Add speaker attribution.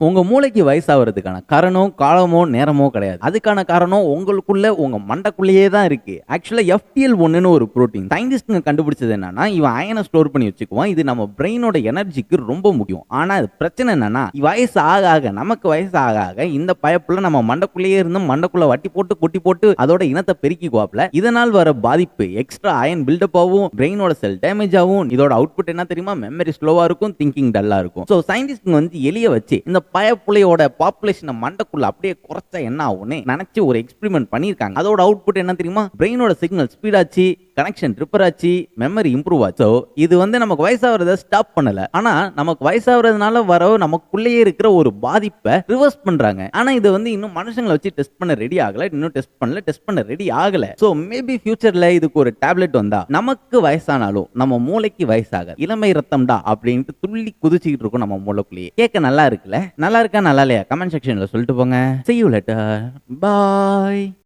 Speaker 1: உங்க மூளைக்கு வயசாவறதுக்கான காரணம் காலமோ, நேரமோ கிடையாது. அதுக்கான காரணம் உங்களுக்குள்ள உங்க மண்டைக்குள்ளேயே தான் இருக்கு. ஆக்சுவலா FTL1ன்னு ஒரு புரோட்டீன். சயின்டிஸ்ட்ங்க கண்டுபிடிச்சது என்னன்னா, இவன் அயன ஸ்டோர் பண்ணி வச்சுக்குவான். இது நம்ம பிரெயினோட எனர்ஜிக்கு ரொம்ப முக்கியம். ஆனா அது பிரச்சனை என்னன்னா, வயசு ஆக ஆக நமக்கு வயசு ஆக ஆக இந்த பயப்புல நம்ம மண்டைக்குள்ளேயே இருந்து மண்டைக்குள்ள வட்டி போட்டு, கொட்டி போட்டு அதோட இனத்த பெருக்கிக்குவாப்ல. இதனால் வர பாதிப்பு எக்ஸ்ட்ரா அயன் பில்டப் ஆகும், பிரெயினோட செல் டேமேஜ் ஆகும். இதோட அவுட்புட் என்ன தெரியுமா? மெமரி ஸ்லோவா இருக்கும், திங்கிங் டல்லா இருக்கும். சோ சயின்டிஸ்ட்ங்க வந்து எலிய வச்சு இந்த பயப்புள்ளையோட பாப்புலேஷனை மண்டைக்குள்ள அப்படியே குறைச்சா என்ன ஆகும்னு நினைச்சு ஒரு எக்ஸ்பெரிமெண்ட் பண்ணிருக்காங்க. அதோட அவுட்புட் என்ன தெரியுமா? பிரெயினோட சிக்னல் ஸ்பீட் ஆச்சு, கனெக்ஷன் ரிப்பேர் ஆச்சு, மெமரி இம்ப்ரூவ் ஆச்சு. இது வந்து நமக்கு வயசாகிறத ஸ்டாப் பண்ணல. ஆனா நமக்கு வயசாகிறதுனால வர நமக்குள்ளேயே இருக்கிற ஒரு பாதிப்பை ரிவர்ஸ் பண்றாங்க. ஆனா இது வந்து இன்னும் மனுஷங்களை வச்சு டெஸ்ட் பண்ண ரெடி ஆகல. இன்னும் டெஸ்ட் பண்ண ரெடி ஆகல. சோ மேபி ஃபியூச்சர்ல இதுக்கு ஒரு டேப்லெட் வந்தா நமக்கு வயசானாலும் நம்ம மூளைக்கு வயசாக இளமை ரத்தம்டா அப்படின்ட்டு துள்ளி குதிச்சுக்கிட்டு இருக்கும் நம்ம மூளைக்குள்ளேயே. கேட்க நல்லா இருக்குல்ல? நல்லா இருக்கா நல்லா இல்லையா? கமெண்ட் செக்ஷன்ல சொல்லிட்டு போங்க. See you later. Bye.